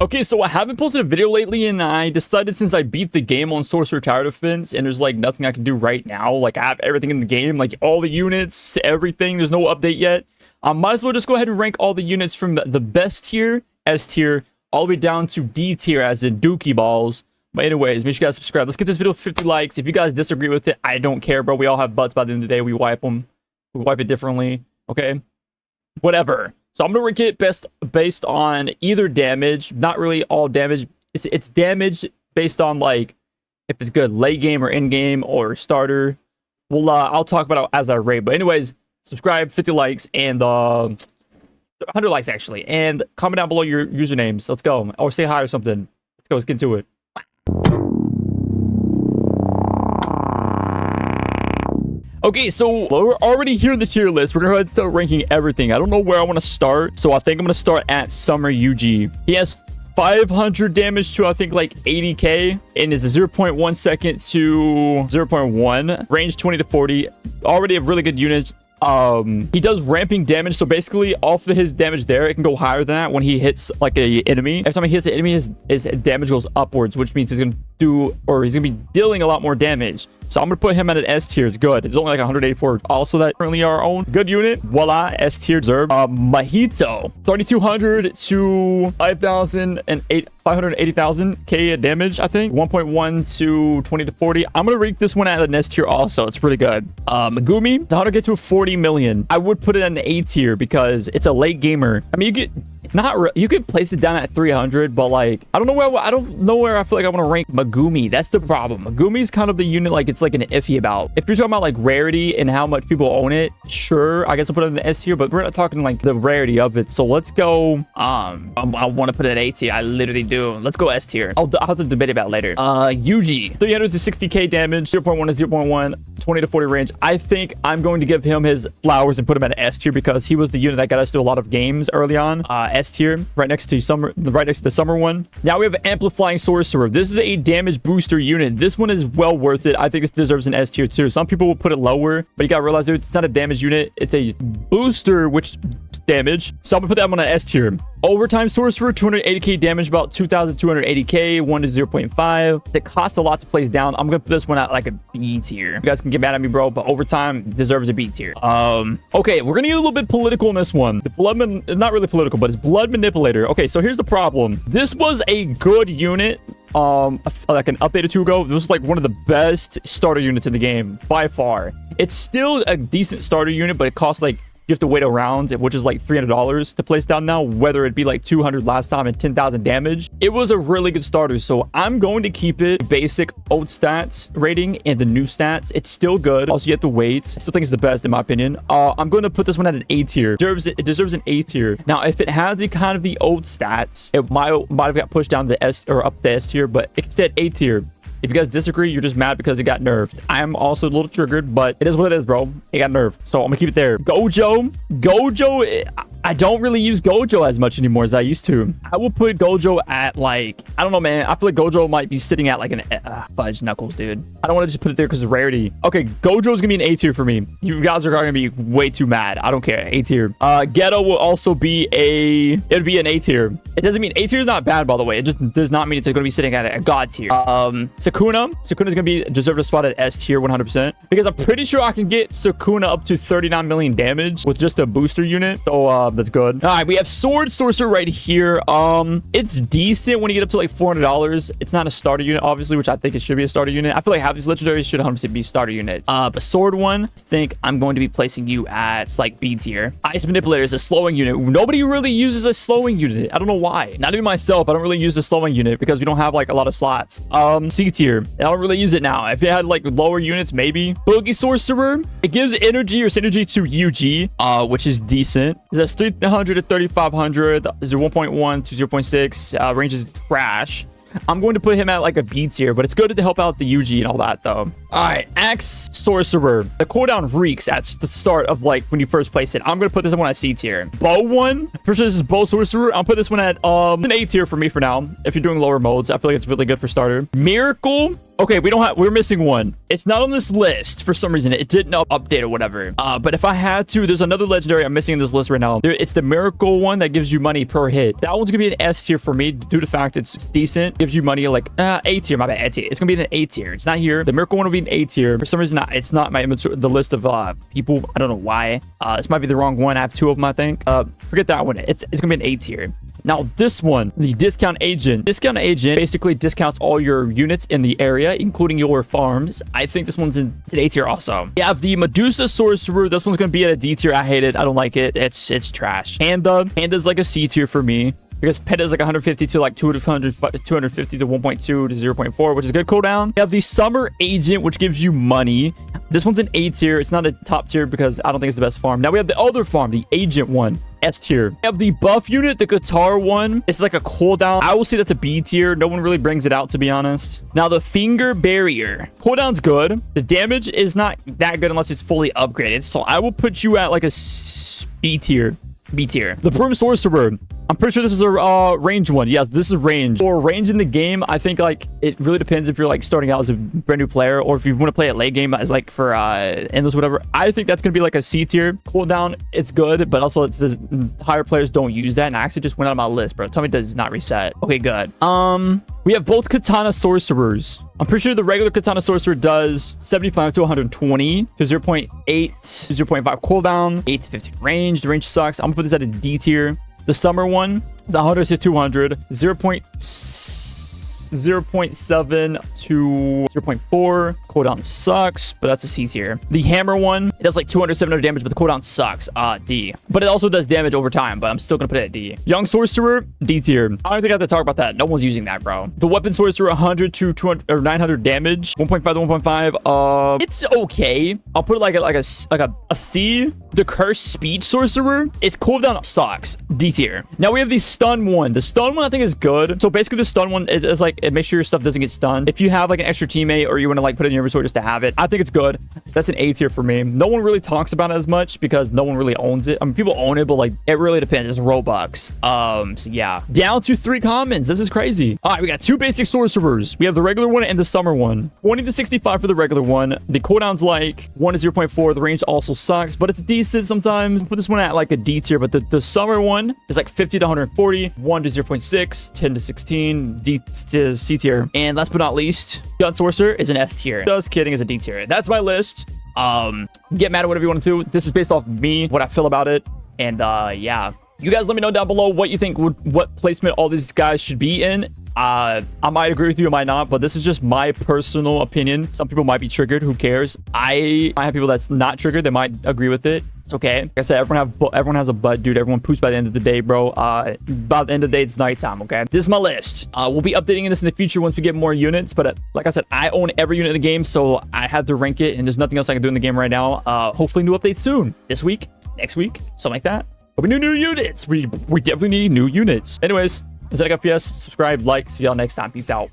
Okay, so I haven't posted a video lately, and I decided since I beat the game on Sorcerer Tower Defense, and there's like nothing I can do right now. Like I have everything in the game, like all the units, everything. There's no update yet. I might as well just go ahead and rank all the units from the best tier, S tier, all the way down to D tier, as in Dookie Balls. But anyways, make sure you guys subscribe. Let's get this video 50 likes. If you guys disagree with it, I don't care, bro. We all have butts by the end of the day. We wipe them. We wipe it differently. Okay? Whatever. So I'm gonna rank it based on either damage, not really all damage. It's damage based on like if it's good late game or in game or starter. Well, I'll talk about it as I rate. But anyways, subscribe, 50 likes, and 100 likes actually, and comment down below your usernames. Let's go, or say hi or something. Let's go. Let's get into it. Okay, so we're already here in the tier list. We're gonna go ahead and start ranking everything. I don't know where I want to start, so I think I'm gonna start at Summer UG. He has 500 damage to I think like 80k, and is a 0.1 second to 0.1 range 20 to 40. Already a really good unit. He does ramping damage, so basically off of his damage there, it can go higher than that when he hits like a enemy. Every time he hits an enemy, his damage goes upwards, which means he's gonna do, or he's gonna be dealing a lot more damage. So I'm gonna put him at an S tier. It's good. It's only like 184. Also, that currently our own good unit. Voila, S tier deserved. Mahito, 3200 to 580,000 K damage. I think 1.1 to 20 to 40. I'm gonna rank this one at an S tier. Also, it's pretty good. Megumi, it's 100 to 40 million. I would put it at an A tier because it's a late gamer. I mean, you get. You could place it down at 300, but like I don't know where I feel like I want to rank Megumi. That's the problem. Megumi is kind of the unit like it's like an iffy about. If you're talking about like rarity and how much people own it, sure, I guess I'll put it in the S tier, but we're not talking like the rarity of it. So let's go. I want to put it at A tier. I literally do. Let's go S tier. I'll have to debate about it later. Yuji, 300 to 60k damage, 0.1 to 0.1, 20 to 40 range. I think I'm going to give him his flowers and put him at an S tier because he was the unit that got us to a lot of games early on. S tier, right next to the summer one. Now we have Amplifying Sorcerer. This is a damage booster unit. This one is well worth it. I think this deserves an S tier too. Some people will put it lower, but you gotta realize, dude, it's not a damage unit. It's a booster, which damage. So I'm gonna put that one on S tier. Overtime Sorcerer, 280k damage, about 2,280k, 1 to 0.5. It costs a lot to place down. I'm gonna put this one at like a B tier. You guys can get mad at me, bro, but Overtime deserves a B tier. Okay, we're gonna get a little bit political in this one. The not really political, but it's Blood Manipulator. Okay, so here's the problem. This was a good unit like an update or two ago. This was like one of the best starter units in the game by far. It's still a decent starter unit, but it costs like you have to wait around, which is like $300 to place down now, whether it be like 200 last time and 10,000 damage. It was a really good starter, so I'm going to keep it basic old stats rating and the new stats. It's still good. Also, you have to wait. I still think it's the best in my opinion. I'm going to put this one at an A tier. It deserves an A tier. Now, if it had the kind of the old stats, it might have got pushed down to the S or up the S tier, but it's at A tier. If you guys disagree, you're just mad because it got nerfed. I am also a little triggered, but it is what it is, bro. It got nerfed, so I'm gonna keep it there. Gojo, I don't really use Gojo as much anymore as I used to. I will put Gojo at like, I don't know, man. I feel like Gojo might be sitting at like an fudge knuckles, dude. I don't want to just put it there because of rarity. Okay, Gojo's gonna be an A tier for me. You guys are gonna be way too mad. I don't care. A tier. Ghetto will also be it'd be an A tier. It doesn't mean A tier is not bad, by the way. It just does not mean it's gonna be sitting at a God tier. Sakuna's gonna deserve a spot at S tier 100% because I'm pretty sure I can get Sukuna up to 39 million damage with just a booster unit. So that's good. All right, we have Sword Sorcerer right here. It's decent when you get up to like $400. It's not a starter unit, obviously, which I think it should be a starter unit. I feel like half these legendaries should 100% be starter units. But Sword one, I think I'm going to be placing you at like B tier. Ice Manipulator is a slowing unit. Nobody really uses a slowing unit. I don't know why. Not even myself. I don't really use a slowing unit because we don't have like a lot of slots. C tier. I don't really use it now. If it had like lower units, maybe. Boogie Sorcerer. It gives energy or synergy to UG, which is decent. It has 300 to 3,500, 0.1 to 0.6. Range is trash. I'm going to put him at like a B tier, but it's good to help out the UG and all that though. All right, Axe Sorcerer. The cooldown reeks at the start of like when you first place it. I'm going to put this one at C tier. Bow one. First, this is Bow Sorcerer. I'll put this one at an A tier for me for now. If you're doing lower modes, I feel like it's really good for starter. Miracle. Okay, we're missing one. It's not on this list for some reason. It didn't update or whatever. But if I had to, there's another legendary I'm missing in this list right now. It's the miracle one that gives you money per hit. That one's gonna be an S tier for me due to the fact it's decent. Gives you money like A tier. My bad, A tier. It's gonna be an A tier. It's not here. The miracle one will be an A tier. For some reason, it's not the list of people. I don't know why. This might be the wrong one. I have two of them, I think. Forget that one. It's gonna be an A tier. Now, this one, the discount agent. Discount agent basically discounts all your units in the area, including your farms. I think this one's an A tier also. You have the Medusa Sorcerer. This one's going to be at a D tier. I hate it. I don't like it. It's trash. Panda's like a C tier for me. Because Penta is like 150 to like 250 to 1.2 to 0.4, which is a good cooldown. You have the Summer Agent, which gives you money. This one's an A tier. It's not a top tier because I don't think it's the best farm. Now we have the other farm, the Agent one. S tier. We have the buff unit, the guitar one. It's like a cooldown. I will say that's a B tier. No one really brings it out, to be honest. Now the Finger Barrier. Cooldown's good. The damage is not that good unless it's fully upgraded. So I will put you at like a B tier. B tier. The Prim Sorcerer. I'm pretty sure this is a range one. Yes, this is range. For range in the game, I think like it really depends if you're like starting out as a brand new player or if you want to play a late game as like for endless whatever. I think that's gonna be like a C tier. Cooldown, it's good, but also it says higher players don't use that. And I actually just went out of my list, bro. Tell me it does not reset. Okay, good. We have both Katana Sorcerers. I'm pretty sure the regular Katana Sorcerer does 75 to 120 to 0.8 to 0.5 cooldown, 8 to 15 range. The range sucks. I'm gonna put this at a D tier. The summer one is 100 to 200, 0.7 to 0.4. Cooldown sucks, but that's a C tier. The hammer one, it does like 200, 700 damage, but the cooldown sucks. D. But it also does damage over time, but I'm still gonna put it at D. Young Sorcerer, D tier. I don't think I have to talk about that. No one's using that, bro. The Weapon Sorcerer, 100 to 200 or 900 damage, 1.5 to 1.5. It's okay. I'll put it like a C. The Cursed Speech Sorcerer, its cooldown sucks. D tier. Now we have the stun one. The stun one I think is good. So basically the stun one is like it makes sure your stuff doesn't get stunned. If you have like an extra teammate or you want to like put it in your resort just to have it, I think it's good. That's an A tier for me. No one really talks about it as much because no one really owns it. I mean, people own it, but like it really depends. It's Robux. So yeah. Down to 3 commons. This is crazy. All right, we got 2 basic sorcerers. We have the regular one and the summer one. 20 to 65 for the regular one. The cooldown's like 1 to 0.4. The range also sucks, but it's decent sometimes. Put this one at like a D tier, but the summer one is like 50 to 140, 1 to 0.6, 10 to 16, D to C tier. And last but not least, Gun Sorcerer is an S tier. Just kidding, is a D tier. That's my list. Get mad at whatever you want to do. This is based off me, what I feel about it. And yeah. You guys let me know down below what you think what placement all these guys should be in. I might agree with you, I might not, but this is just my personal opinion. Some people might be triggered. Who cares? I have people that's not triggered. They might agree with it. It's okay. Like I said, everyone has a butt, dude. Everyone poops by the end of the day, bro. By the end of the day, it's nighttime, okay? This is my list. We'll be updating this in the future once we get more units, but like I said, I own every unit in the game, so I had to rank it, and there's nothing else I can do in the game right now. Hopefully new updates soon. This week, next week, something like that. But we need new units. We definitely need new units. Anyways, Xanicfps, subscribe, like. See y'all next time. Peace out.